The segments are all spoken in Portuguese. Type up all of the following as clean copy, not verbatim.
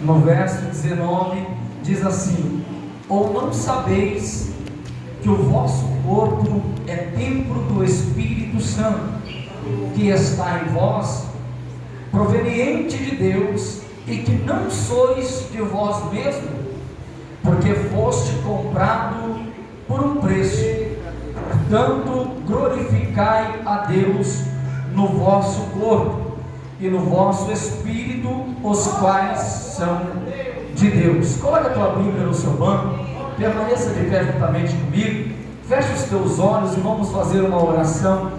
No verso 19 diz assim: ou não sabeis que o vosso corpo é templo do Espírito Santo, que está em vós, proveniente de Deus, e que não sois de vós mesmos, porque foste comprado por um preço. Portanto, glorificai a Deus no vosso corpo e no vosso espírito, os quais são de Deus. Coloca a tua Bíblia no seu banco, permaneça de pé juntamente comigo, feche os teus olhos e vamos fazer uma oração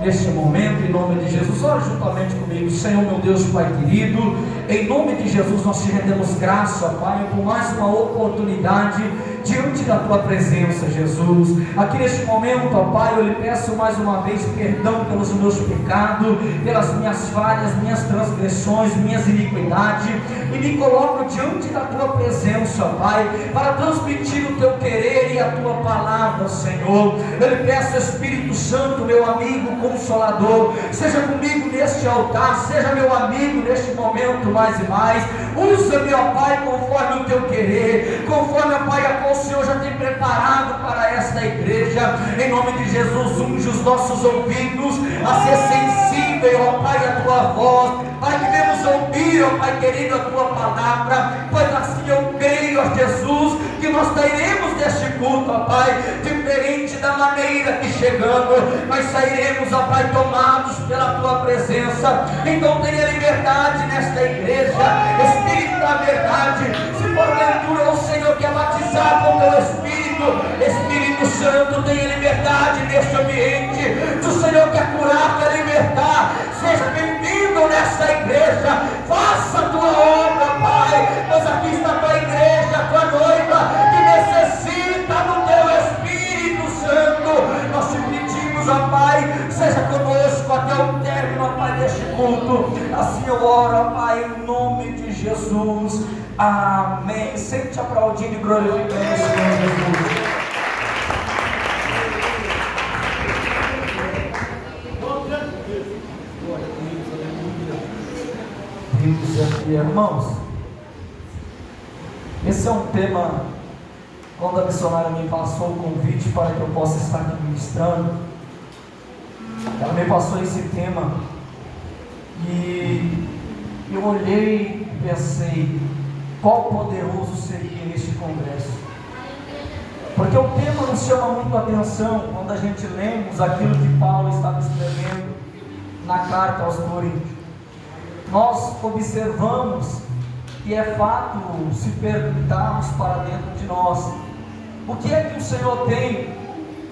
neste momento, em nome de Jesus. Ore juntamente comigo. Senhor, meu Deus, Pai querido, em nome de Jesus nós te rendemos graça, Pai, por mais uma oportunidade diante da tua presença, Jesus. Aqui neste momento, ó Pai, eu lhe peço mais uma vez perdão pelos meus pecados, pelas minhas falhas, minhas transgressões, minhas iniquidades, e me coloco diante da tua presença, Pai, para transmitir o teu querer e a tua palavra, Senhor. Eu lhe peço, Espírito Santo, meu amigo consolador, seja comigo neste altar, seja meu amigo neste momento mais e mais. Usa-me, ó Pai, conforme o teu querer, conforme, ó Pai, a qual o Senhor já tem preparado para esta igreja. Em nome de Jesus, unge os nossos ouvidos a ser sensível, ó Pai, à tua voz, para que venhamos ouvir, ó Pai querido, a tua palavra, pois assim eu creio, ó Jesus, que nós sairemos deste culto, ó Pai, diferente da maneira que chegamos, mas sairemos, ó Pai, tomados pela tua presença. Então tenha liberdade nesta igreja, Espírito da verdade. Se porventura o Senhor quer batizar com o teu Espírito, Espírito Santo, tenha liberdade neste ambiente. Se o Senhor quer curar, quer libertar, seja bem-vindo nesta igreja. Faça a tua obra, Pai, pois aqui está a tua igreja, a tua noiva, que necessita do teu Espírito Santo. Nós te pedimos, ó Pai, seja conosco até o término, ó Pai, deste culto. Assim eu oro, ó Pai, em nome de Jesus. Amém. Sente aplaudindo e glorificando o Senhor Jesus. Aqui, irmãos, esse é um tema. Quando a missionária me passou o convite para que eu possa estar aqui ministrando, ela me passou esse tema e eu olhei e pensei, qual poderoso seria este congresso, porque o tema nos chama muito a atenção quando a gente lemos aquilo que Paulo estava escrevendo na carta aos Coríntios. Nós observamos e é fato se perguntarmos para dentro de nós, o que é que o Senhor tem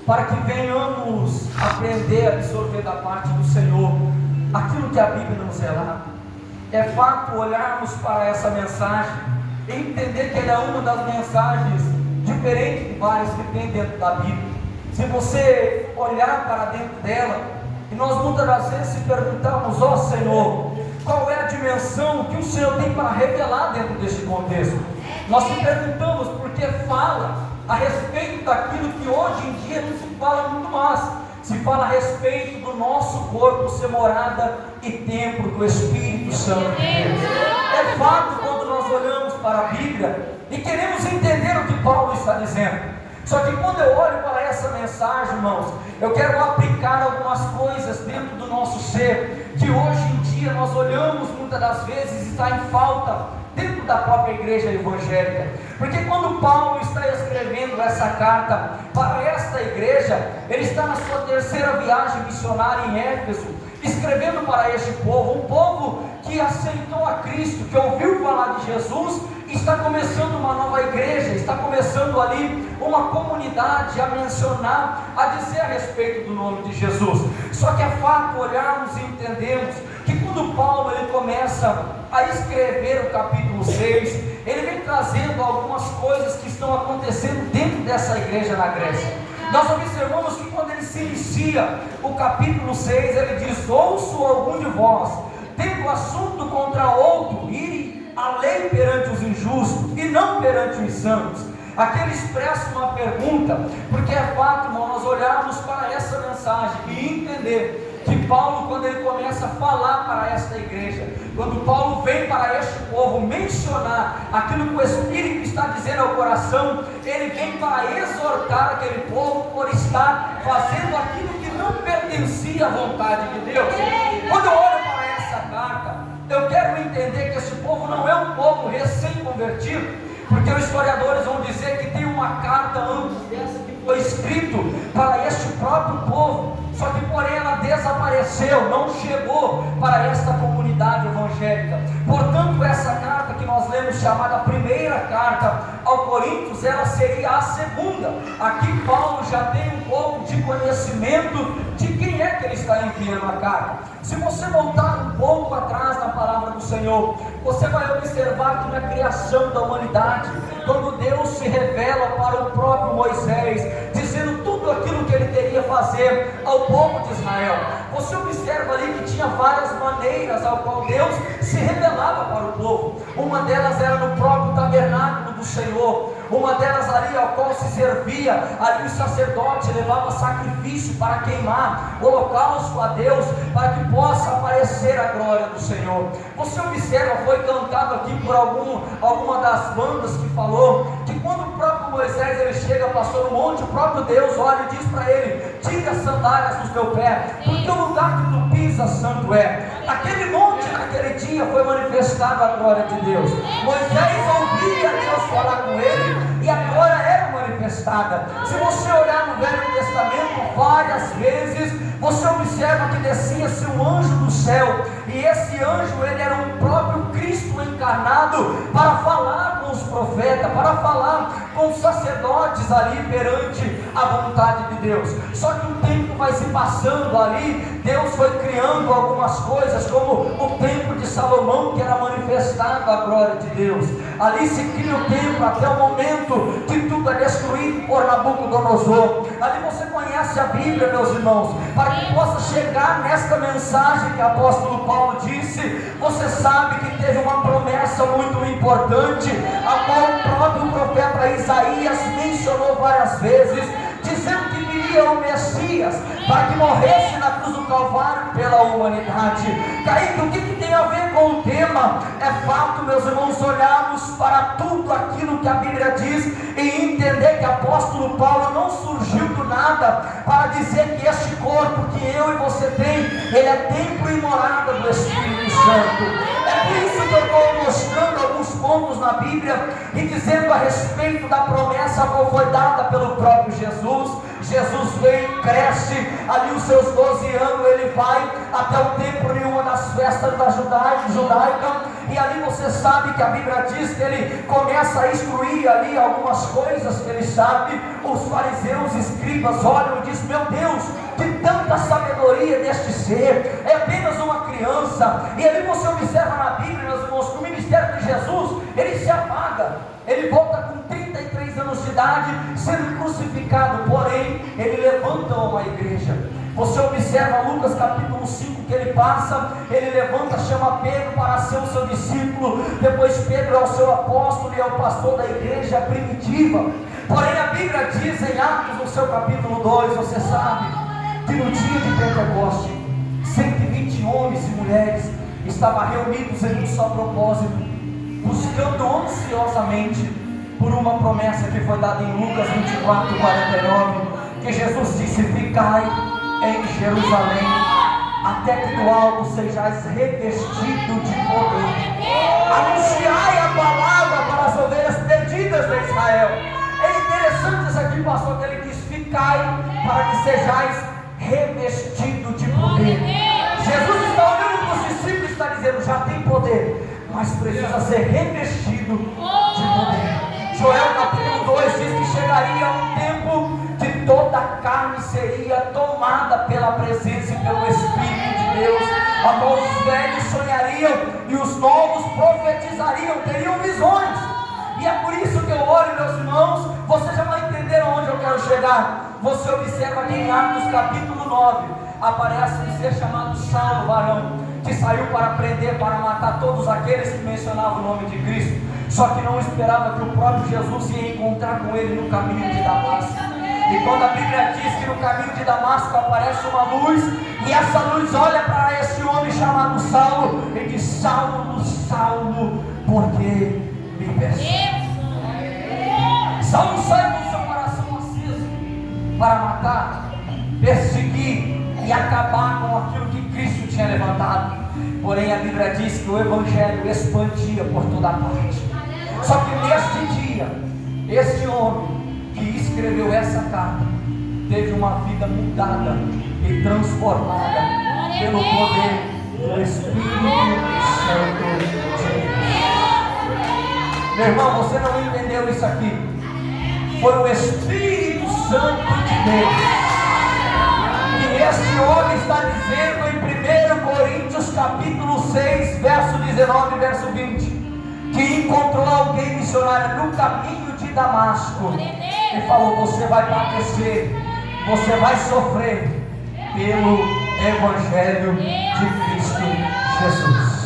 para que venhamos aprender a absorver da parte do Senhor aquilo que a Bíblia nos relata. É fato olharmos para essa mensagem e entender que ela é uma das mensagens diferentes de várias que tem dentro da Bíblia. Se você olhar para dentro dela, e nós muitas das vezes se perguntamos, ó Senhor, qual é a dimensão que o Senhor tem para revelar dentro deste contexto? Nós se perguntamos porque fala a respeito daquilo que hoje em dia não se fala muito mais. Se fala a respeito do nosso corpo ser morada e templo do Espírito Santo de Deus. É fato quando nós olhamos para a Bíblia e queremos entender o que Paulo está dizendo. Só que quando eu olho para essa mensagem, irmãos, eu quero aplicar algumas coisas dentro do nosso ser, que hoje em dia nós olhamos muitas das vezes está em falta dentro da própria igreja evangélica. Porque quando Paulo está escrevendo essa carta para esta igreja, ele está na sua terceira viagem missionária em Éfeso, escrevendo para este povo, um povo que aceitou a Cristo, que ouviu falar de Jesus, está começando uma nova igreja, está começando ali uma comunidade a mencionar, a dizer a respeito do nome de Jesus. Só que é fato olharmos e entendermos que quando Paulo ele começa a escrever o capítulo 6, ele vem trazendo algumas coisas que estão acontecendo dentro dessa igreja na Grécia. Nós observamos que quando ele se inicia o capítulo 6, ele diz: ouço algum de vós, tendo assunto contra outro, irem a lei perante os injustos e não perante os santos. Aqui ele expressa uma pergunta, porque é fato, irmão, nós olharmos para essa mensagem e entender que Paulo, quando ele começa a falar para esta igreja, quando Paulo vem para este povo mencionar aquilo que o Espírito está dizendo ao coração, ele vem para exortar aquele povo por estar fazendo aquilo que não pertencia à vontade de Deus. Quando eu olho para essa carta, eu quero entender que esse povo não é um povo recém-convertido, porque os historiadores vão dizer que tem uma carta antes dessa que foi escrito para este próprio povo, só que porém ela desapareceu, não chegou para esta comunidade evangélica. Portanto, essa carta que nós lemos, chamada primeira carta ao Coríntios, ela seria a segunda. Aqui Paulo já tem um pouco de conhecimento de quem é que ele está enviando a carta. Se você voltar um pouco atrás na palavra do Senhor, você vai observar que na criação da humanidade, quando Deus se revela para o próprio Moisés, dizendo tudo aquilo que ele teria fazer ao povo de Israel, você observa ali que tinha várias maneiras ao qual Deus se revelava para o povo. Uma delas era no próprio tabernáculo do Senhor, uma delas ali ao qual se servia, ali o sacerdote levava sacrifício para queimar, holocausto a Deus, para que possa aparecer a glória do Senhor. Você observa, foi cantado aqui por alguma das bandas que falou, que quando o próprio Moisés ele chega, passou no monte, o próprio Deus olha e diz para ele: tira as sandálias do teu pé, porque o lugar que tu pisas santo é. Naquele monte, naquele dia, foi manifestada a glória de Deus. Moisés ouvia Deus falar com ele, e a glória era manifestada. Se você olhar no Velho Testamento, várias vezes você observa que descia-se um anjo do céu, e esse anjo ele era o próprio Cristo encarnado, para falar com os profetas, para falar com os sacerdotes ali perante a vontade de Deus. Só que o tempo vai se passando ali, Deus foi criando algumas coisas, como o templo de Salomão, que era manifestado a glória de Deus. Ali se cria o templo até o momento que tudo é destruído por Nabucodonosor. Ali você conhece a Bíblia, meus irmãos, para que possa chegar nesta mensagem que o apóstolo Paulo disse. Você sabe que teve uma promessa muito importante, a qual o próprio profeta Isaías mencionou várias vezes, dizendo que viria o Messias para que morresse na cruz do Calvário pela humanidade. Kaique, o que tem a ver com o tema? É fato, meus irmãos, olharmos para tudo aquilo que a Bíblia diz e entender que o apóstolo Paulo não surgiu do nada para dizer que este corpo que eu e você tem, ele é templo e morada do Espírito Santo. É por isso que eu estou mostrando alguns pontos na Bíblia e dizendo a respeito da promessa qual foi dada pelo próprio Jesus. Jesus vem, cresce, ali os seus 12 anos ele vai até o templo em uma das festas da judaica, e ali você sabe que a Bíblia diz que ele começa a instruir ali algumas coisas que ele sabe. Os fariseus, escribas olham e dizem: meu Deus, que tanta sabedoria deste ser, é apenas uma criança. E ali você observa na Bíblia, meus irmãos, que o ministério de Jesus, ele se apaga, ele volta com 33 anos de idade, sendo crucificado, porém, ele levanta uma igreja. Você observa Lucas capítulo 5, que ele passa, ele levanta, chama Pedro para ser o seu discípulo, depois Pedro é o seu apóstolo e é o pastor da igreja primitiva. Porém a Bíblia diz em Atos, no seu capítulo 2, você sabe, que no dia de Pentecoste, 120 homens e mulheres estavam reunidos em um só propósito, buscando ansiosamente por uma promessa que foi dada em Lucas 24:49, que Jesus disse: ficai em Jerusalém, até que do alto sejais revestido de poder. Anunciai a palavra para as ovelhas perdidas de Israel. É interessante isso aqui, pastor, que ele diz: ficai para que sejais revestido de poder. Jesus está olhando para os discípulos e está dizendo: já tem poder, mas precisa ser revestido de poder. Joel capítulo 2 diz que chegaria um tempo que toda a carne seria tomada pela presença e pelo Espírito de Deus, a qual os velhos sonhariam e os novos profetizariam, teriam visões. E é por isso que eu olho, meus irmãos, você já vai entender onde eu quero chegar. Você observa que em Atos capítulo 9 aparece um ser chamado Saulo, varão, que saiu para prender, para matar todos aqueles que mencionavam o nome de Cristo, só que não esperava que o próprio Jesus ia encontrar com ele no caminho de Damasco. E quando a Bíblia diz que no caminho de Damasco aparece uma luz, e essa luz olha para esse homem chamado Saulo e diz: Saulo, Saulo, por que me persegue? Saulo sai com seu coração aceso para matar, perseguir e acabar com aquilo que Cristo tinha levantado. Porém a Bíblia diz que o Evangelho expandia por toda parte. Só que neste dia, este homem que escreveu essa carta teve uma vida mudada e transformada pelo poder do Espírito Santo de Deus. Meu irmão, você não entendeu isso aqui? Foi o Espírito Santo de Deus. E este homem está dizendo em 1 Coríntios capítulo 6, verso 19 e verso 20, que encontrou alguém missionário no caminho de Damasco e falou: você vai padecer, você vai sofrer pelo Evangelho de Cristo Jesus.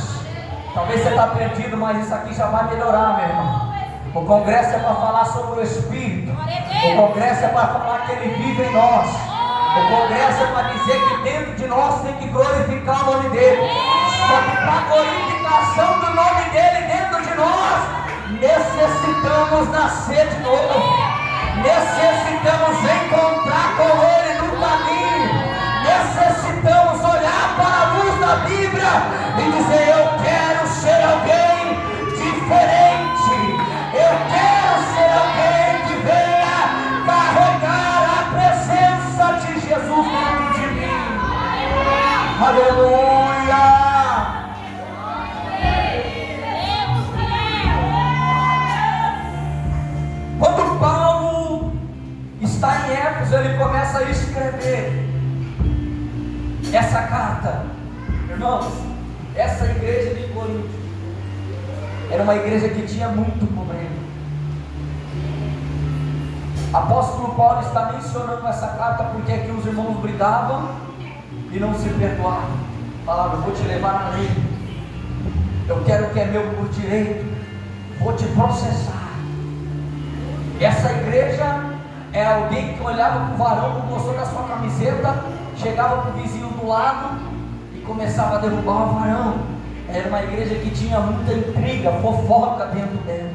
Talvez você está perdido, mas isso aqui já vai melhorar, meu irmão. O congresso é para falar sobre o Espírito. O congresso é para falar que Ele vive em nós. O congresso é para dizer que dentro de nós tem que glorificar o nome dEle. Só que para a glorificação do nome dEle dentro de nós, necessitamos nascer de novo. Necessitamos encontrar com Ele no caminho. Necessitamos olhar para a luz da Bíblia e dizer: eu quero ser alguém diferente. Eu quero ser alguém que venha carregar a presença de Jesus dentro de mim. Aleluia! Quando Paulo está em Éfeso, ele começa a escrever essa carta. Irmãos, essa igreja de Corinto era uma igreja que tinha muito problema. Apóstolo Paulo está mencionando essa carta porque aqui os irmãos brigavam e não se perdoavam. Falavam: eu vou te levar na lei, eu quero o que é meu por direito, vou te processar. Essa igreja é alguém que olhava para o varão, não gostou da sua camiseta, chegava para o vizinho do lado e começava a derrubar o varão. Era uma igreja que tinha muita intriga, fofoca dentro dela.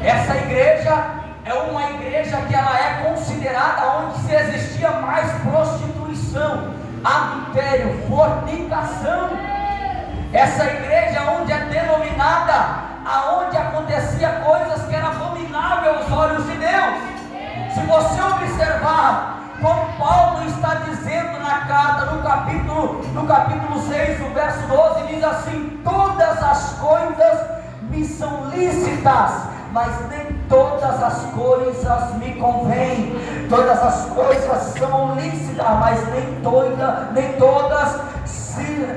Essa igreja é uma igreja que ela é considerada onde se existia mais prostituição, adultério, fornicação. Essa igreja onde é denominada aonde acontecia coisas que eram abomináveis aos olhos de Deus. Se você observar como Paulo está dizendo na carta, no capítulo 6, no verso 12, diz assim: todas as coisas me são lícitas, mas nem todas as coisas me convêm. Todas as coisas são lícitas, mas nem todas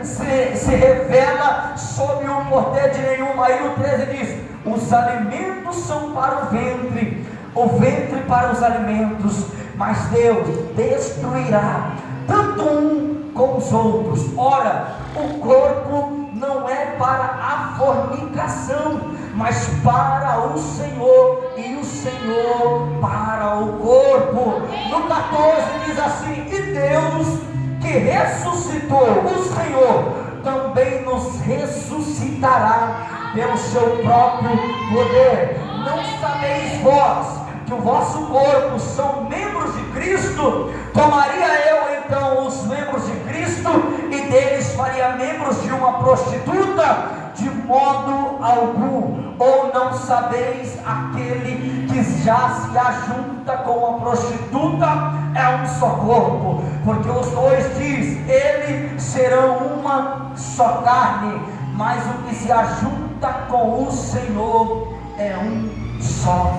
se revela sob o poder de nenhuma. Aí no 13 diz: os alimentos são para o ventre para os alimentos, mas Deus destruirá tanto um como os outros. Ora, o corpo não é para a fornicação, mas para o Senhor, e o Senhor para o corpo. No 14 diz assim: e Deus que ressuscitou o Senhor também nos ressuscitará pelo seu próprio poder. Não sabeis vós que o vosso corpo são membros de Cristo? Tomaria eu então os membros de Cristo e deles faria membros de uma prostituta? De modo algum. Ou não sabeis aquele que já se ajunta com a prostituta é um só corpo? Porque os dois, diz, eles serão uma só carne. Mas o que se ajunta com o Senhor é um só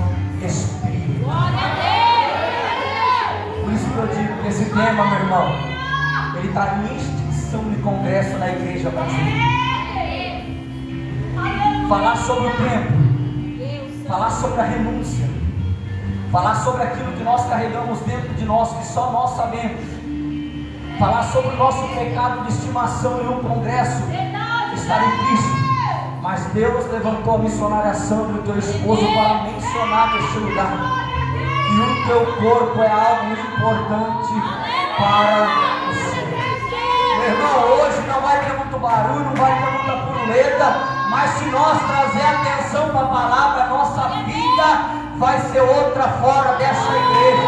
Espírito. Por isso que eu digo que esse tema, meu irmão, ele está em extinção de congresso na igreja brasileira. Falar sobre o tempo, falar sobre a renúncia, falar sobre aquilo que nós carregamos dentro de nós, que só nós sabemos, falar sobre o nosso pecado de estimação em um congresso, estar em Cristo. Mas Deus levantou a missionária Sandra e o teu esposo para mencionar neste lugar e o teu corpo é algo importante para você. Meu irmão, hoje não vai ter muito barulho, não vai ter muita puruleta, mas se nós trazer atenção para a palavra, a nossa vida vai ser outra fora dessa igreja.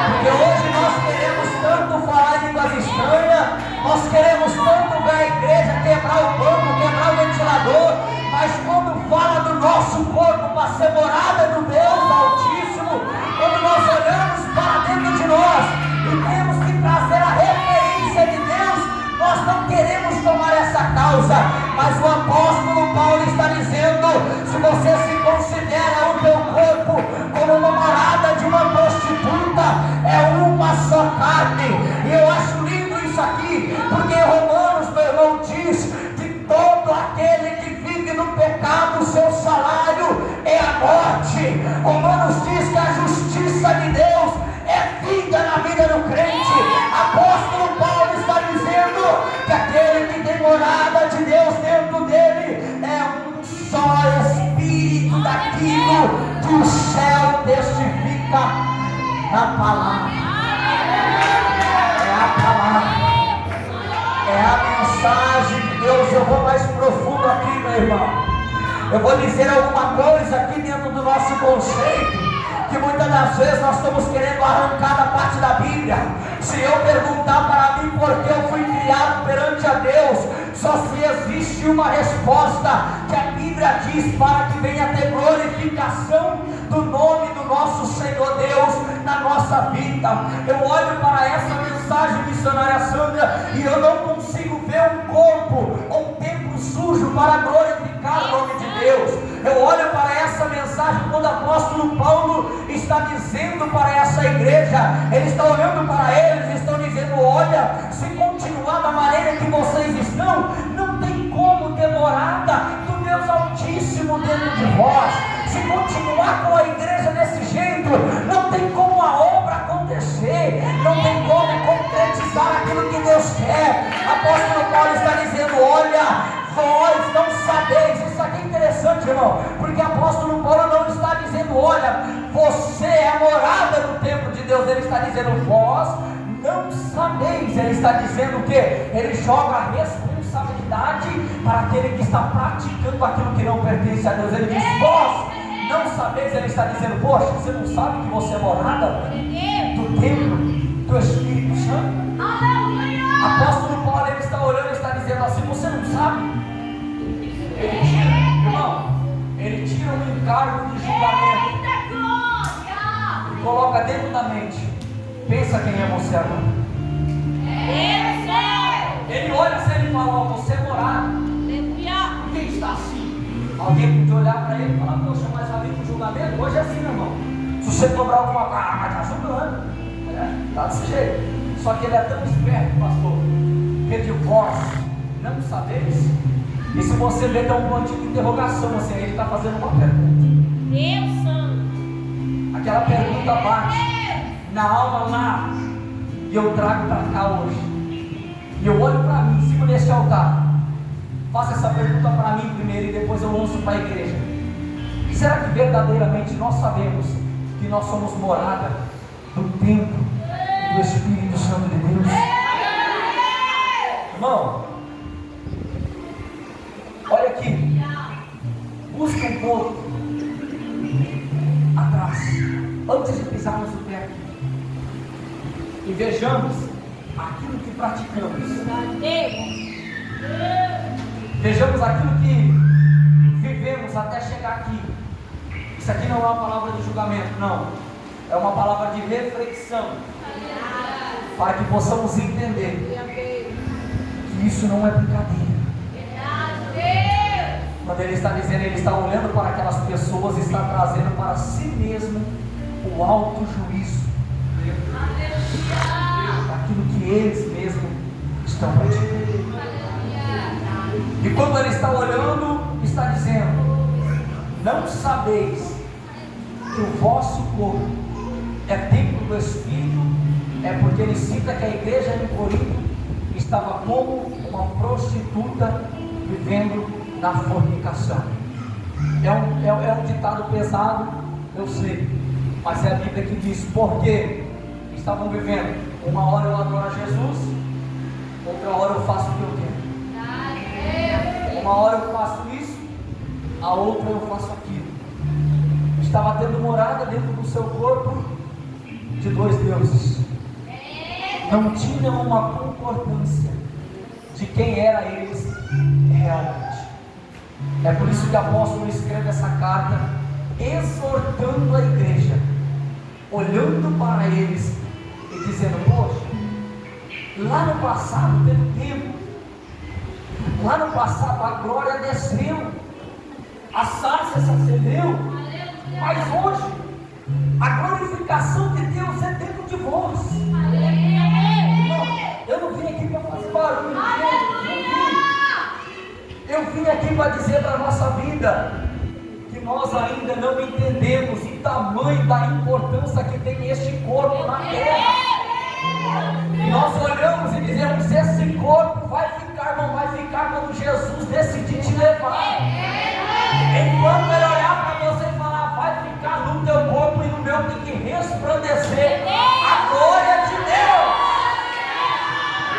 Porque hoje nós queremos tanto falar em línguas estranhas, nós queremos tanto ver a igreja quebrar o banco, quebrar o ventilador, mas quando fala do nosso corpo para ser morada do Deus Altíssimo, quando nós olhamos para dentro de nós e temos que trazer a referência de Deus, nós não queremos tomar essa causa. Mas o apóstolo Paulo está dizendo: se você se considera o teu corpo como uma morada de uma prostituta, é uma só carne. E eu acho lindo isso aqui, porque Romanos, meu irmão, diz que todo aquele que vive no pecado, o seu salário é a morte. Romanos diz que a justiça de Deus é vida na vida do crente. Apóstolo Paulo está dizendo que aquele que tem morada de Deus dentro dele é um só espírito daquilo que o céu testifica na palavra. É a palavra, é a mensagem de Deus. Eu vou mais profundo aqui, meu irmão. Eu vou dizer alguma coisa aqui dentro do nosso conceito, que muitas das vezes nós estamos querendo arrancar da parte da Bíblia. Se eu perguntar para mim por que eu fui criado perante a Deus, só se existe uma resposta, que a Bíblia diz: para que venha ter glorificação do nome do nosso Senhor Deus na nossa vida. Eu olho para essa mensagem, missionária Sandra, e eu não consigo ver um corpo ou um templo sujo para glorificar o nome de Deus. Eu olho para essa mensagem quando o apóstolo Paulo está dizendo para essa igreja, ele está olhando para eles e estão dizendo: olha, se continuar da maneira que vocês estão, não tem como ter morada do Deus Altíssimo dentro de vós. Se continuar com a igreja desse jeito, não tem como a obra acontecer, não tem como concretizar aquilo que Deus quer. Apóstolo Paulo está dizendo: olha, vós não sabeis. Isso aqui é interessante, irmão, porque o apóstolo Paulo não está dizendo: olha, você é a morada do templo de Deus. Ele está dizendo: vós não sabeis. Ele está dizendo o quê? Ele joga a responsabilidade para aquele que está praticando aquilo que não pertence a Deus. Ele diz: vós não sabeis. Ele está dizendo: poxa, você não sabe que você é morada do templo do Espírito Santo? Apóstolo Paulo, ele está olhando e está dizendo assim: você não sabe? Ele tira, irmão, ele tira um encargo de julgamento e coloca dentro da mente. Pensa quem é você agora. Ele olha assim, ele fala: ó, você é morado. Quem está assim? Alguém pode olhar para ele e falar: poxa, mas ali no julgamento, hoje é assim, meu irmão. Se você cobrar alguma coisa, mas está julgando. Está desse jeito. Só que ele é tão esperto, pastor, que de vós não sabeis. E se você vê, tem um pontinho de interrogação assim, ele está fazendo uma pergunta. Deus Santo. Aquela pergunta bate na alma lá, e eu trago para cá hoje. E eu olho para mim, em cima desse altar. Faça essa pergunta para mim primeiro e depois eu lanço para a igreja. Será que verdadeiramente nós sabemos que nós somos morada do templo do Espírito Santo de Deus? Irmão, olha aqui, busca um pouco atrás, antes de pisarmos o pé aqui, e vejamos aquilo que praticamos. Vejamos aquilo que vivemos até chegar aqui. Isso aqui não é uma palavra de julgamento, não, é uma palavra de reflexão, para que possamos entender que isso não é brincadeira. Quando ele está dizendo, ele está olhando para aquelas pessoas e está trazendo para si mesmo o alto juízo daquilo que eles mesmos estão praticando. E quando ele está olhando, está dizendo: não sabeis que o vosso corpo é templo do Espírito? É porque ele cita que a igreja em Corinto estava como uma prostituta vivendo na fornicação. É um ditado pesado, eu sei, Mas é a Bíblia que diz, porque estavam vivendo, uma hora eu adoro a Jesus, outra hora eu faço o que eu quero. Uma hora eu faço isso, a outra eu faço aquilo. Estava tendo morada dentro do seu corpo de dois deuses. Não tinham uma concordância de quem era eles realmente. É por isso que o apóstolo escreve essa carta, exortando a igreja, olhando para eles e dizendo: poxa, lá no passado teve tempo, lá no passado a glória desceu, a sarça se acendeu, mas hoje a glorificação de Deus é dentro de vós. Não, eu não vim aqui para fazer barulho, eu vim aqui para dizer para a nossa vida que nós ainda não entendemos o tamanho da importância que tem este corpo na terra. E nós olhamos e dizemos: esse corpo vai ficar, não vai ficar quando Jesus decidir te levar. Enquanto ele olhar para você e falar: vai ficar no teu corpo e no meu, tem que resplandecer a glória de Deus.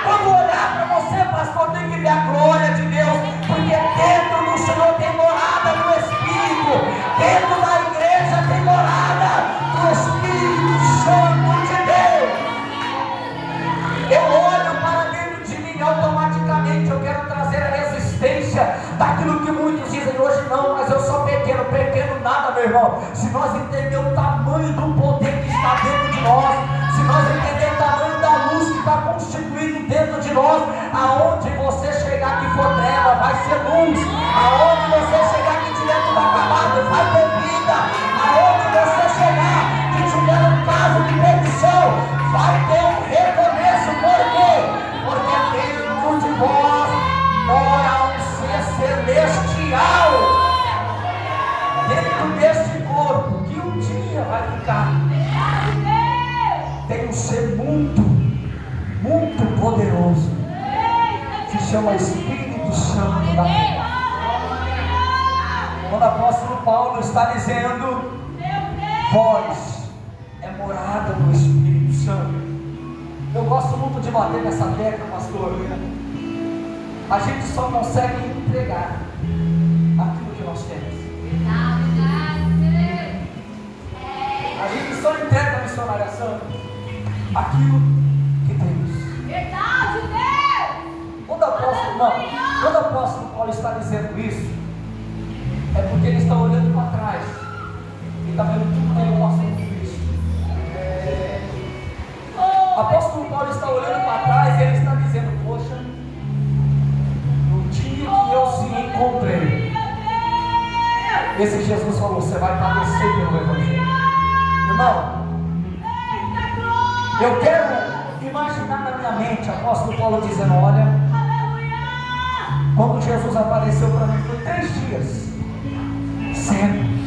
Quando olhar para você, pastor, tem que ver a glória de Deus, porque dentro do Senhor tem morada do Espírito, dentro da igreja tem morada do Espírito Santo de Deus. Eu olho para dentro de mim, automaticamente eu quero trazer a resistência daquilo que muitos dizem hoje: não, mas eu sou pequeno. Pequeno nada, meu irmão. Se nós entendermos o tamanho do poder que está dentro de nós, se nós entendermos o tamanho da luz que está constituído dentro de nós, aonde você chegar que for treva, vai ser luz. Aonde você chegar que tiver tudo acabado, vai ter vida. Aonde você chegar que tiver um caso de perdição, vai ter um recomeço. Por quê? Porque dentro de vós mora um ser celestial, dentro deste corpo que um dia vai ficar. Tem um ser muito poderoso, que se chama Espírito Santo da terra. Quando o apóstolo Paulo está dizendo: vós é morada do Espírito Santo. Eu gosto muito de bater nessa tecla, pastor. A gente só consegue entregar aquilo que nós temos. A gente só entrega, missionária Santa, aquilo que temos. Verdade, Deus! Quando o apóstolo Paulo está dizendo isso, é porque ele está olhando para trás e está vendo tudo que ele passou com Cristo. O apóstolo Paulo está olhando para trás e ele está dizendo: poxa, no dia que eu se encontrei, esse Jesus falou: você vai padecer pelo Evangelho. Irmão, eu quero imaginar na minha mente o apóstolo Paulo dizendo: olha, quando Jesus apareceu para mim, foi 3 dias sendo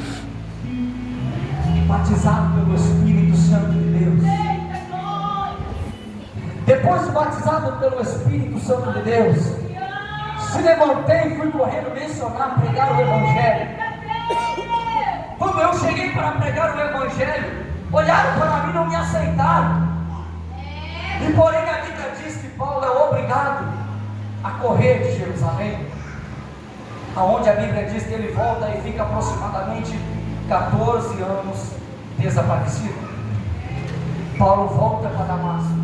batizado pelo Espírito Santo de Deus. Depois de batizado pelo Espírito Santo de Deus, se levantei e fui correndo mencionar, pregar o Evangelho. Quando eu cheguei para pregar o Evangelho, olharam para mim e não me aceitaram. E porém a Bíblia diz que Paulo é obrigado a correr de Jerusalém, aonde a Bíblia diz que ele volta e fica aproximadamente 14 anos desaparecido. Paulo volta para Damasco.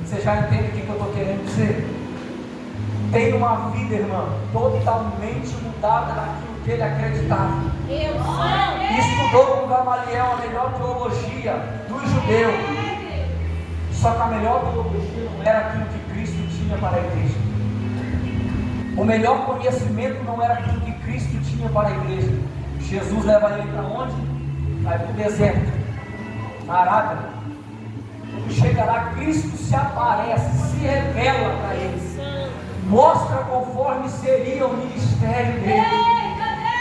Você já entende o que eu estou querendo dizer? Tem uma vida, irmã, totalmente mudada daquilo que ele acreditava. Estudou com Gamaliel a melhor teologia dos judeus. Só que a melhor teologia não era aquilo que Cristo tinha para a igreja. O melhor conhecimento não era aquilo que Cristo tinha para a igreja. Jesus leva ele para onde? Vai para o deserto, na Arábia. Quando chega lá, Cristo se aparece, se revela para eles, mostra conforme seria o ministério dele,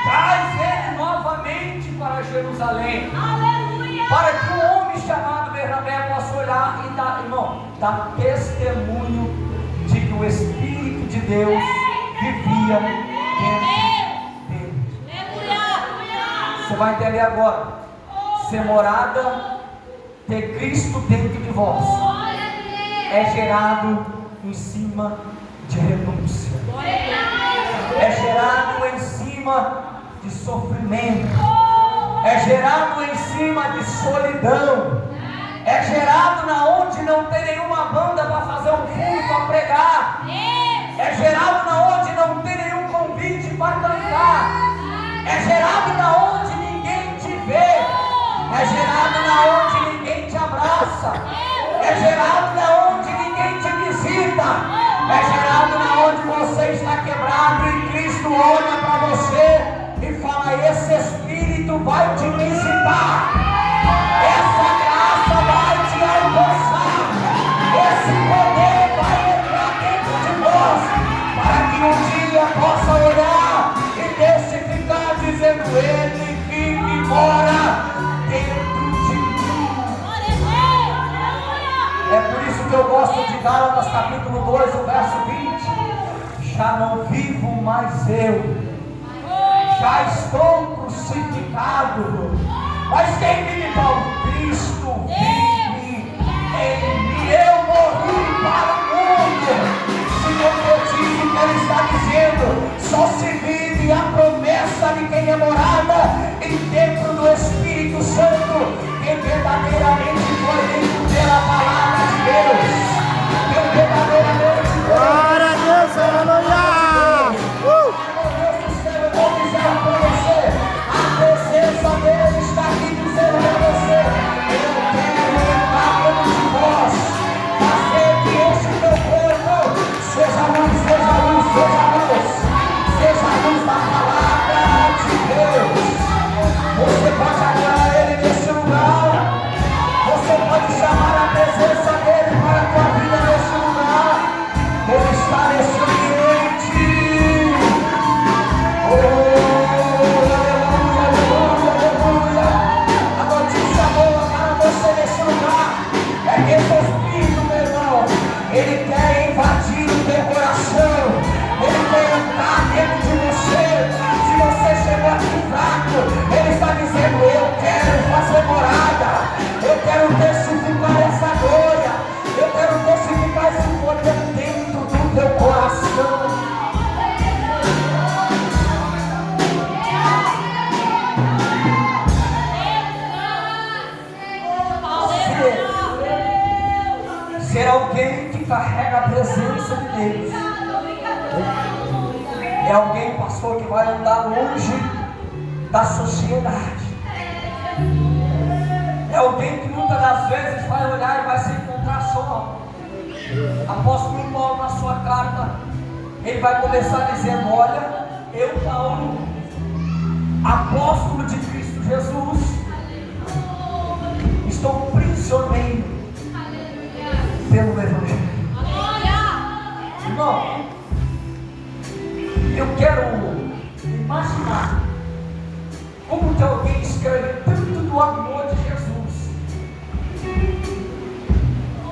traz ele novamente para Jerusalém. Aleluia! Para que um homem chamado Bernabé possa olhar e dar, irmão, dar testemunho de que o Espírito de Deus vivia dentro dele. Você vai entender agora. Ser morada ter Cristo dentro de vós é gerado em cima de renúncia, é gerado em cima de sofrimento, é gerado em cima de solidão, é gerado na onde não tem nenhuma banda para fazer um culto, para pregar, é gerado na onde não tem nenhum convite para cantar, é gerado na onde ninguém te vê, é gerado na onde ninguém te abraça, é gerado na onde ninguém te visita, é gerado na onde você está quebrado e Cristo olha para você e fala: esse Espírito vai te visitar, essa graça vai te alcançar, esse poder vai entrar dentro de nós, para que um dia possa olhar e testificar dizendo: ele vive mora dentro de mim. É por isso que eu gosto de Gálatas capítulo 2, o verso 20. Já não vivo mais eu, já estou crucificado, mas quem vive para o Cristo vive em mim. Eu morri para o mundo. Se concretiza o que ele está dizendo. Só se vive a promessa de quem é morada e dentro do Espírito Santo, quem verdadeiramente foi dentro pela palavra de Deus, quem verdadeiramente foi. Glória a Deus, aleluia! A presença dele está aqui dizendo para você: eu quero entrar dentro de vós, fazer que este teu corpo seja luz, seja luz, seja luz, seja a luz da palavra de Deus. Você pode adorar ele nesse lugar, você pode chamar a presença dele para a tua vida nesse lugar. Ele está nesse ambiente. Esse Espírito, meu irmão, ele quer invadir o teu coração, ele quer entrar dentro de você. Se você chegou aqui fraco, ele está dizendo: eu quero fazer morada, eu quero testificar essa glória, eu quero testificar esse poder dentro do teu coração. Ser alguém que carrega a presença de Deus é alguém, pastor, que vai andar longe da sociedade. É alguém que muitas das vezes vai olhar e vai se encontrar só. Apóstolo Paulo, na sua carta, ele vai começar dizendo: olha, eu, Paulo, apóstolo de Cristo Jesus, estou prisioneiro pelo Evangelho. Irmão, eu quero imaginar como que alguém escreve tanto do amor de Jesus,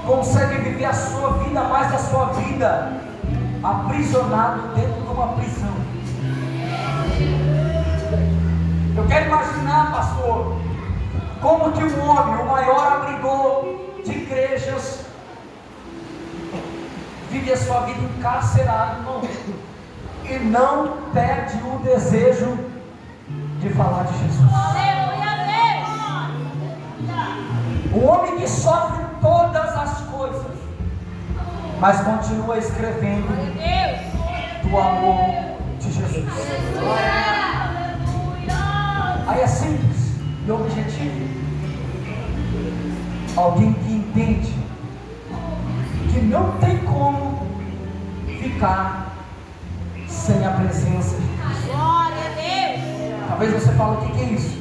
consegue viver a sua vida, mais a sua vida, aprisionado dentro de uma prisão. Eu quero imaginar, pastor, como que um homem, o maior abrigador de igrejas, vive a sua vida encarcerado, irmão, e não perde o desejo de falar de Jesus. Um homem que sofre todas as coisas, mas continua escrevendo do amor de Jesus. Aí é simples e objetivo. Alguém que entende que não tem como ficar sem a presença de Deus. Glória a Deus. Talvez você fale: o que é isso?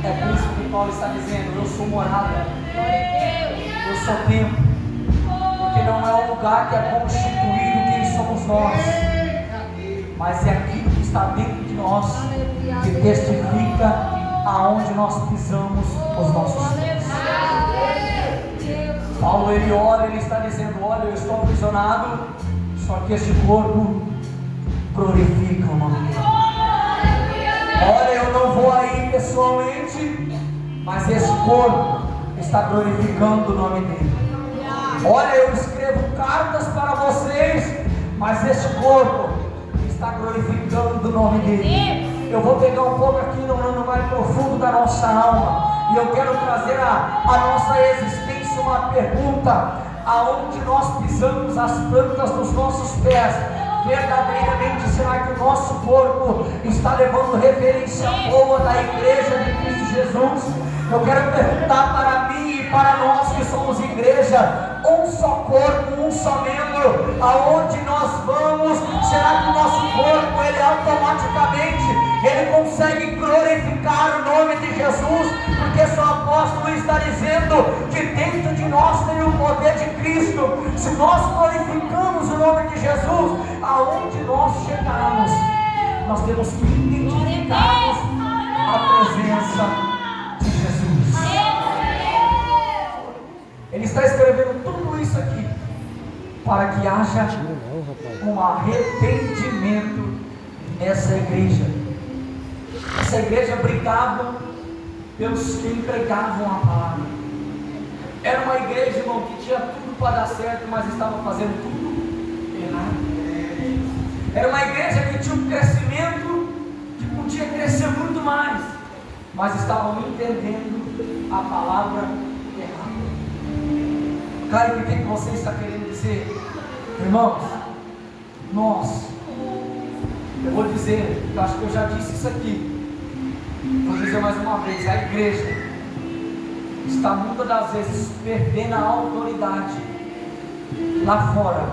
É por isso que Paulo está dizendo: eu sou morada, eu sou templo, porque não é um lugar que é constituído quem somos nós, mas é aquilo que está dentro de nós, que testifica aonde nós pisamos os nossos pés. Paulo, ele ora, ele está dizendo: olha, eu estou aprisionado, só que este corpo glorifica o nome dele. Olha, eu não vou aí pessoalmente, mas esse corpo está glorificando o nome dele. Olha, eu escrevo cartas para vocês, mas esse corpo está glorificando o nome dele. Eu vou pegar um pouco aqui no mais profundo da nossa alma, e eu quero trazer a nossa existência uma pergunta: aonde nós pisamos as plantas dos nossos pés, verdadeiramente será que o nosso corpo está levando referência boa da igreja de Cristo Jesus? Eu quero perguntar para mim e para nós que somos igreja, um só corpo, um só membro, aonde nós vamos, será que o nosso corpo, ele automaticamente, ele consegue glorificar o nome de Jesus? Porque seu apóstolo está dizendo que dentro de nós tem o poder de Cristo. Se nós glorificamos o nome de Jesus, aonde nós chegarmos, nós temos que identificarmos a presença de Jesus. Ele está escrevendo tudo isso aqui para que haja um arrependimento nessa igreja. Essa igreja brigava pelos que empregavam a palavra. Era uma igreja, irmão, que tinha tudo para dar certo, mas estava fazendo tudo errado. Era uma igreja que tinha um crescimento, que podia crescer muito mais, mas estavam entendendo a palavra errada. Cara, o que você está querendo dizer? Irmãos, eu vou dizer, eu acho que eu já disse isso aqui, vou dizer mais uma vez: a igreja está muitas das vezes perdendo a autoridade lá fora,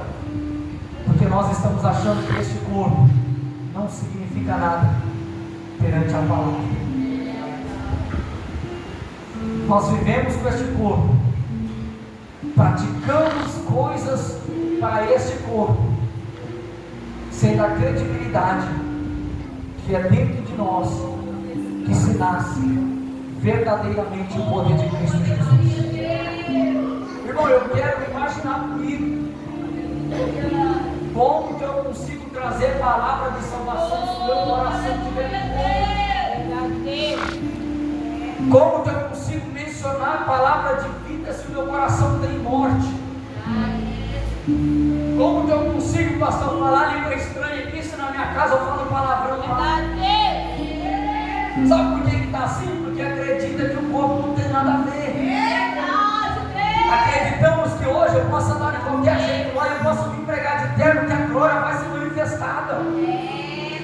porque nós estamos achando que este corpo não significa nada perante a palavra. Nós vivemos com este corpo, praticamos coisas para este corpo, sem dar credibilidade que é dentro de nós que se nasce verdadeiramente o poder de Cristo Jesus. Irmão, eu quero imaginar comigo como que eu consigo trazer palavra de salvação se o meu coração estiver morto. Como que eu consigo mencionar a palavra de vida se o meu coração tem morte? Como que eu consigo, pastor, falar língua estranha aqui se na minha casa eu falo palavrão lá? Sabe por que está assim? Porque acredita que o corpo não tem nada a ver. Acreditamos que hoje eu posso andar de qualquer jeito lá, eu posso me pregar de terno, que a glória vai ser manifestada.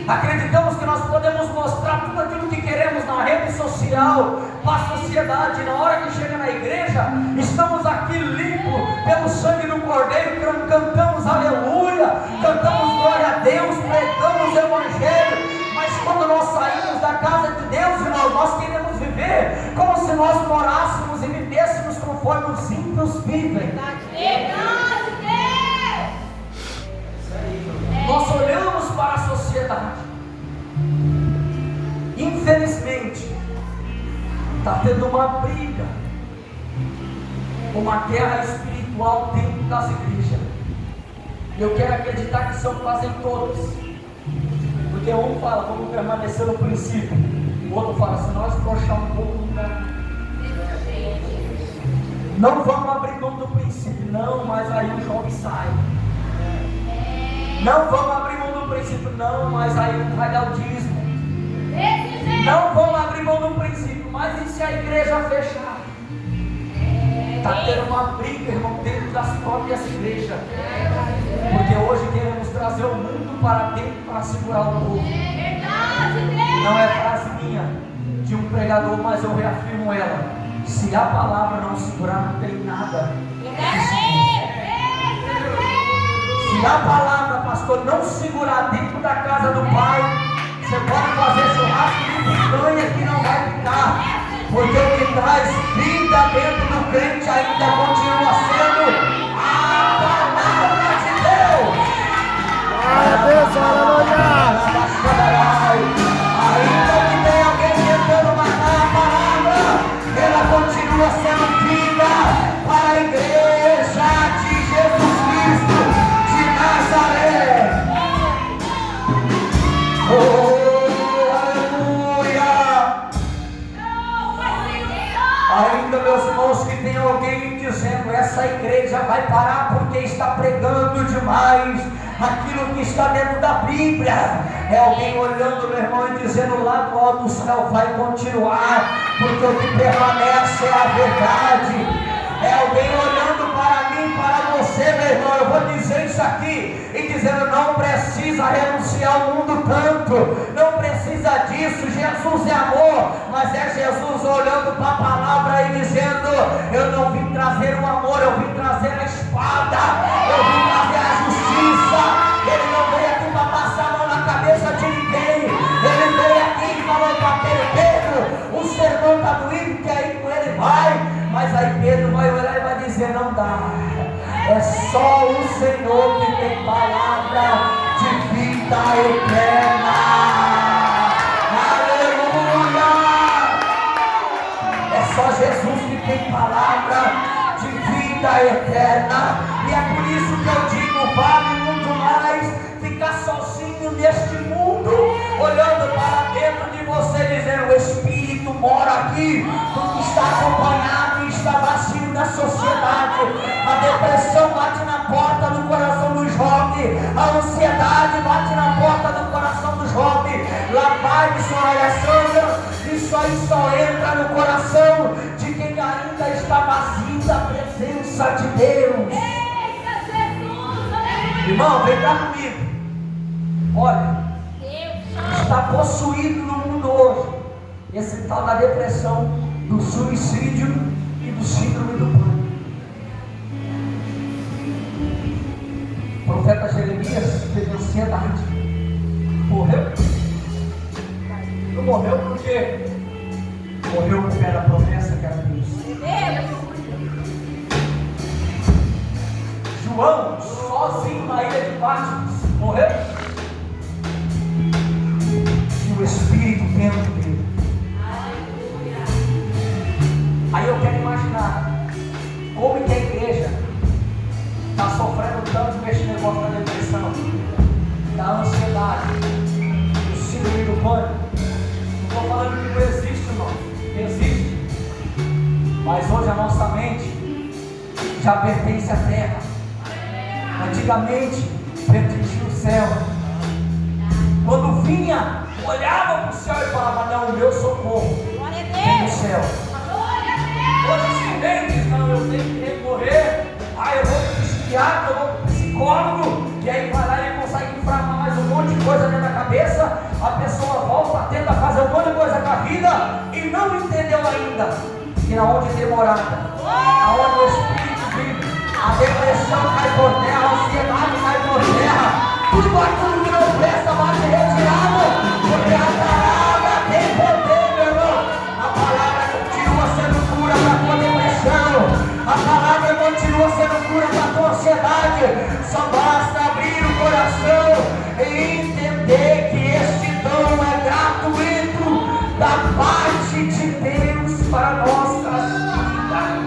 Acreditamos que nós podemos mostrar tudo aquilo que queremos na rede social, para a sociedade. Na hora que chega na igreja, estamos aqui limpos pelo sangue do Cordeiro, cantamos aleluia, cantamos glória a Deus, pregamos o Evangelho. Mas quando nós saímos da casa de Deus, irmão, nós queremos viver como se nós morássemos e vivêssemos conforme os ímpios vivem. Nós olhamos para a sociedade. Infelizmente, está tendo uma briga, uma guerra espiritual dentro das igrejas. Eu quero acreditar que são quase todas. Porque um fala, vamos permanecer no princípio. O outro fala, se nós afrouxar um pouco, não vamos abrir mão do princípio. Não, mas aí o jovem sai. Não vamos abrir mão do princípio. Não, mas aí não vai dar o dízimo. Não vamos abrir mão do princípio. Mas e se a igreja fechar? Está tendo uma briga, irmão, dentro das próprias igrejas. Porque hoje queremos trazer o mundo para dentro para segurar o povo. Não é frase minha, de um pregador, mas eu reafirmo ela: se a palavra não segurar, não tem nada. Se a palavra, pastor, não segurar dentro da casa do Pai, você pode fazer churrasco de picanha que não vai ficar. Porque o que traz vida dentro do crente ainda continua sendo a palavra de Deus. Glória a Deus, aleluia. Ainda que tenha alguém tentando matar a palavra, ela continua sendo vida para a igreja de Jesus Cristo de Nazaré. Oh, aleluia. essa igreja vai parar porque está pregando demais aquilo que está dentro da Bíblia. É alguém olhando, meu irmão, e dizendo: lá do alto do céu vai continuar, porque o que permanece é a verdade. É alguém olhando para mim, para você, meu irmão. Eu vou dizer isso aqui e dizendo: não precisa renunciar ao mundo tanto, não precisa disso. Jesus é amor, mas é Jesus olhando para a palavra e dizendo: eu não vim trazer o amor, eu vim trazer a espada, eu vim trazer a justiça. Ele não veio aqui para passar a mão na cabeça de ninguém. Ele veio aqui e falou para Pedro: o sermão está doído, que aí com ele vai. Mas aí Pedro vai olhar e vai dizer: não dá, é só o Senhor que tem palavra de vida eterna. Aleluia! É só Jesus que tem palavra de vida eterna. E é por isso que eu digo: vale muito mais ficar sozinho neste mundo, olhando para dentro de você, dizendo: o Espírito mora aqui, do que está acompanhado e está vazio na sociedade. A depressão bate na porta do coração do jovem, a ansiedade bate na porta do coração do jovem. Lá vai, missionária Sandra, isso aí só entra no coração de quem ainda está vazio da presença de Deus. Irmão, vem cá comigo. Olha, está possuído no mundo hoje esse tal da depressão, do suicídio e do síndrome do pânico. O profeta Jeremias teve ansiedade. Morreu? Não morreu porque morreu com o pé da promessa que era Deus. João, sozinho na ilha de Patmos, morreu? E o Espírito dentro dele. Aí eu quero imaginar como que a igreja está sofrendo tanto com esse negócio da depressão, da ansiedade, do síndrome do pânico. Não estou falando que não existe, não. Existe. Mas hoje a nossa mente já pertence à terra. Antigamente pertencia ao céu. Quando vinha, olhava para o céu e falava: não, o meu socorro vem do céu. Hoje se vem e diz: não, eu tenho que recorrer, eu vou para o psiquiatra, eu vou para o psicólogo, e aí vai lá e ele consegue inflamar mais um monte de coisa dentro da cabeça. A pessoa volta, tenta fazer um monte de coisa com a vida e não entendeu ainda que na onde tem morada, aonde o Espírito vive, a depressão cai por terra, a ansiedade cai por terra, tudo aquilo que não presta vai ser retirado, porque a palavra tem poder, meu irmão. A palavra continua sendo cura para a tua depressão, a palavra continua sendo cura para a tua ansiedade. Só basta abrir o coração e entender que este dom é gratuito da parte de Deus para nossas vidas.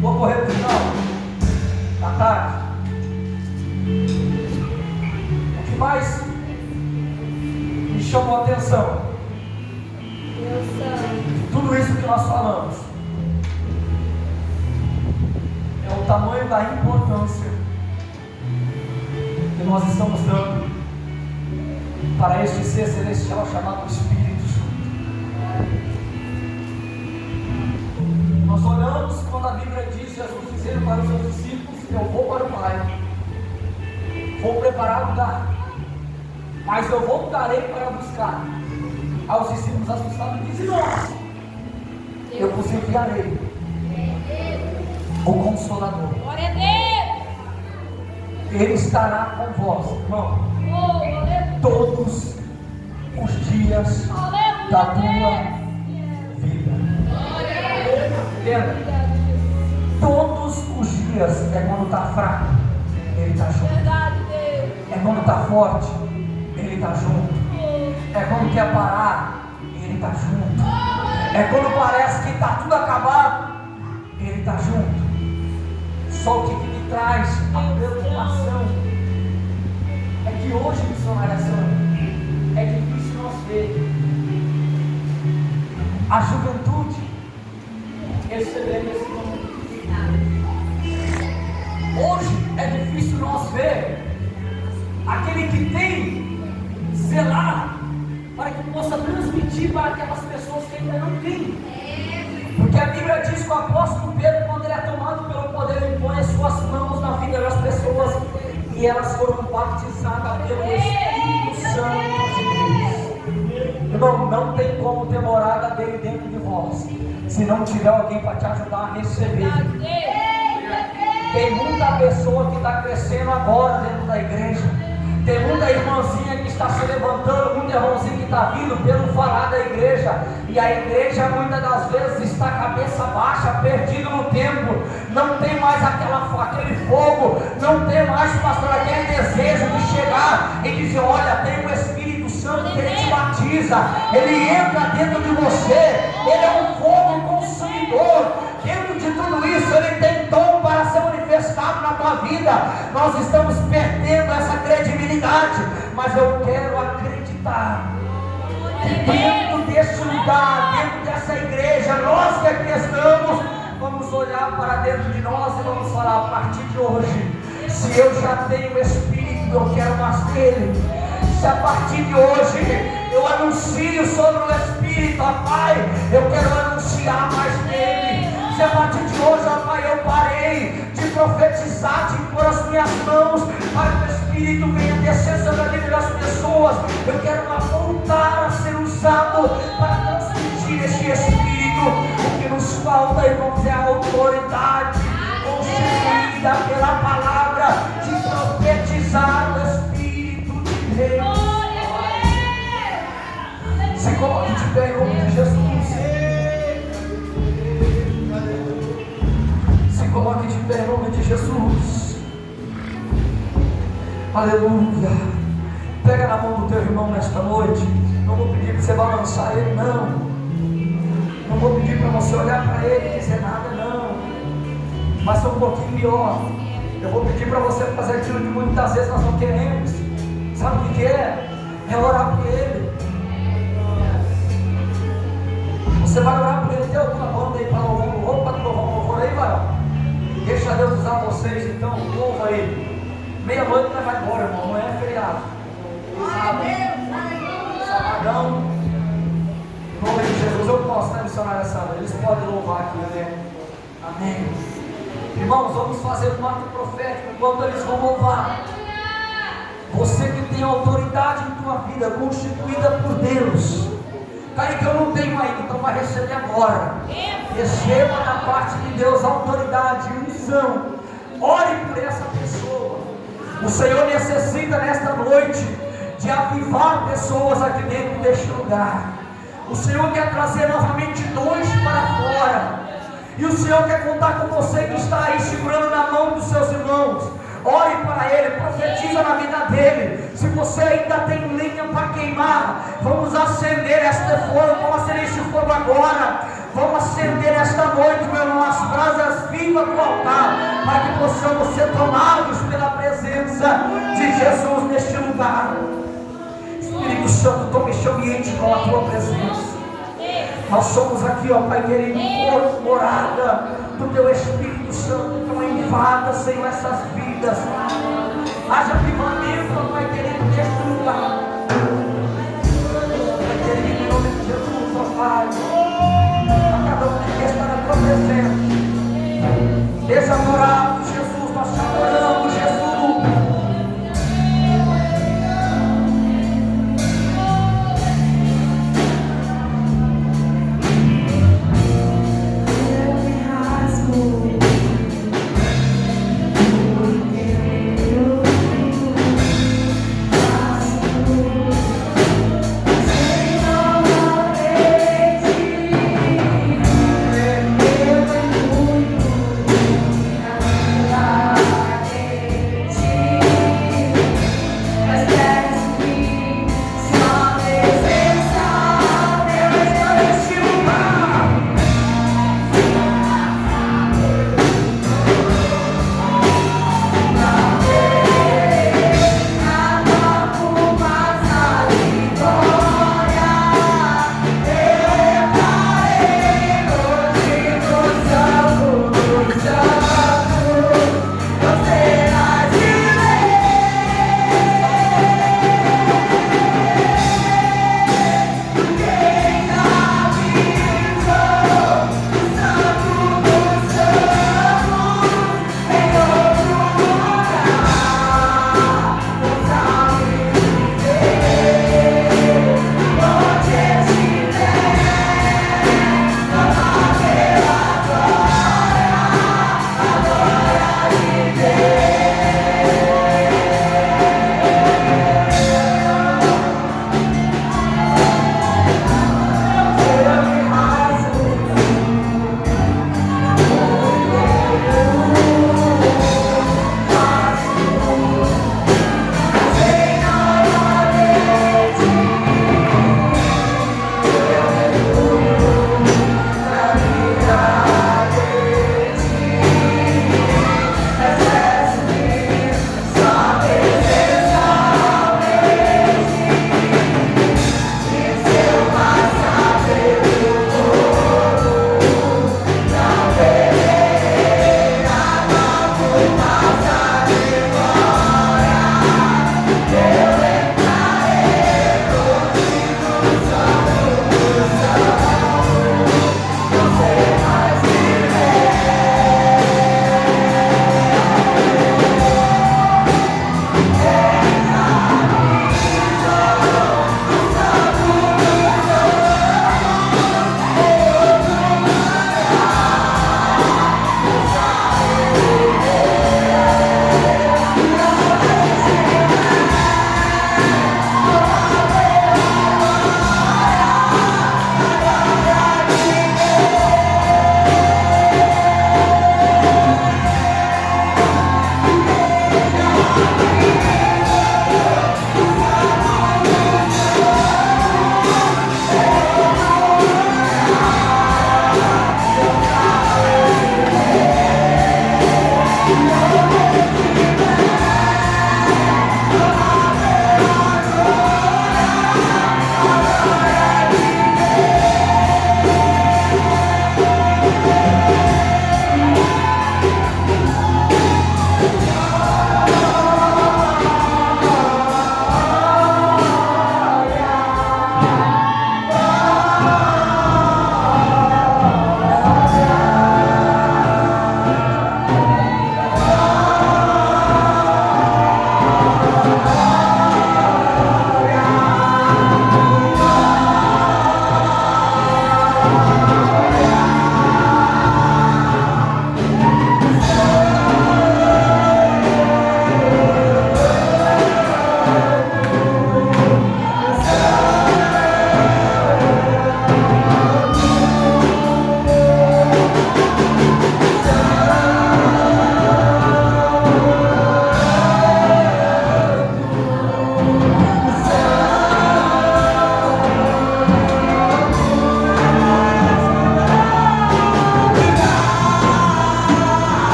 Vou correr para o final da tarde. O que mais me chamou a atenção? Tudo isso que nós falamos é o tamanho da importância que nós estamos dando para este ser celestial chamado Espírito Santo. Nós olhamos quando a Bíblia diz, Jesus dizendo para os seus discípulos: eu vou para o Pai, vou preparar lugar, mas eu voltarei para buscar. Aos discípulos assustados dizem: nós, eu vos enviarei o Consolador. Glória a Deus. Ele estará convosco, irmão, todos os dias da tua vida. Entenda? Todos os dias. É quando está fraco, Ele está junto. É quando está forte, Ele está junto. É quando quer parar, Ele está junto. É quando parece que está tudo acabado, Ele está junto. Só o que me traz a preocupação é que hoje, missionária Sandra, é difícil nós ver aquele que tem, zelar para que possa transmitir para aquelas pessoas que ainda não têm. Porque a Bíblia diz que o apóstolo Pedro, quando ele é tomado pelo poder, ele põe as suas mãos na vida das pessoas e elas foram batizadas pelo Espírito Santo de Deus. Irmão, não tem como ter morada dele dentro de vós, se não tiver alguém para te ajudar a receber. Tem muita pessoa que está crescendo agora dentro da igreja. Tem muita irmãzinha que está se levantando, muita irmãzinha que está vindo pelo falar da igreja. E a igreja muitas das vezes está cabeça baixa, perdido no tempo. Não tem mais aquele fogo, não tem mais, pastor, aquele desejo de chegar e dizer: olha, tem o Espírito Santo que ele te batiza, ele entra dentro de você, ele é um fogo consumidor. Dentro de tudo isso, ele tem dom para ser manifestado na tua vida. Nós estamos perdendo essa credibilidade, mas eu quero acreditar que dentro desse lugar, dentro dessa igreja, nós que aqui estamos, vamos olhar para dentro de nós e vamos falar: a partir de hoje, se eu já tenho o Espírito, eu quero mais dele. Se a partir de hoje eu anuncio sobre o Espírito, ó Pai, eu quero anunciar mais dele. Se a partir de hoje, ó Pai, eu parei de profetizar, de impor as minhas mãos para que o Espírito venha descer sobre a vida das pessoas, eu quero voltar a ser usado para transmitir este Espírito. O que nos falta, irmãos, é a autoridade constituída pela palavra de profetizar o Espírito de Deus. Se coloque de pé em nome de Jesus. Coloque de pé em nome de Jesus. Aleluia. Pega na mão do teu irmão nesta noite. Não vou pedir para você balançar ele, não. Não vou pedir para você olhar para ele e dizer nada, não. Mas é um pouquinho pior. Eu vou pedir para você fazer aquilo que muitas vezes nós não queremos. Sabe o que é? É orar por ele. Você vai orar por ele. Tem alguma banda aí para louvar? Roupa de louvor aí, vai. Deixa Deus usar vocês, então, louva Ele. Meia-noite nós vai embora, irmão, amanhã é feriado. Sabadão. Em nome de Jesus, eu posso, né, missionária Sandra? Eles podem louvar aqui, né? Amém. Irmãos, vamos fazer um ato profético enquanto eles vão louvar. Você que tem autoridade em tua vida, constituída por Deus. Cara, que eu não tenho ainda, então vai receber agora. Receba da parte de Deus autoridade e unção. Ore por essa pessoa. O Senhor necessita nesta noite de avivar pessoas aqui dentro deste lugar. O Senhor quer trazer novamente dons para fora. E o Senhor quer contar com você que está aí segurando na mão dos seus irmãos. Ore para ele, profetiza na vida dele. Se você ainda tem lenha para queimar, vamos acender este fogo, vamos acender este fogo agora. Vamos acender esta noite, meu irmão, as brasas vivas do altar, para que possamos ser tomados pela presença de Jesus neste lugar. Espírito Santo, tome este ambiente com a tua presença. Nós somos aqui, ó Pai querido, corpo, morada do teu Espírito Santo. Então invada, Senhor, essas vidas. Haja avivamento, ó Pai querido, neste lugar. Pai querido, em nome de Jesus, ó Pai, a cada um que está na tua presença, desadorado, Jesus, nós te adoramos, Jesus.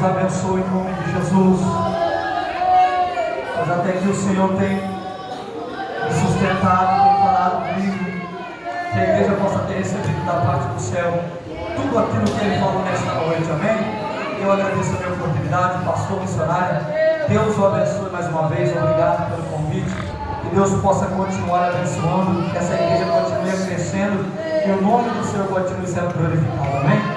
abençoe em nome de Jesus. Mas até que o Senhor tem me sustentado, tem falado comigo, que a igreja possa ter recebido da parte do céu tudo aquilo que Ele falou nesta noite, amém? Eu agradeço a minha oportunidade, pastor missionário. Deus o abençoe mais uma vez, obrigado pelo convite. Que Deus possa continuar abençoando, que essa igreja continue crescendo e o nome do Senhor continue sendo glorificado, amém?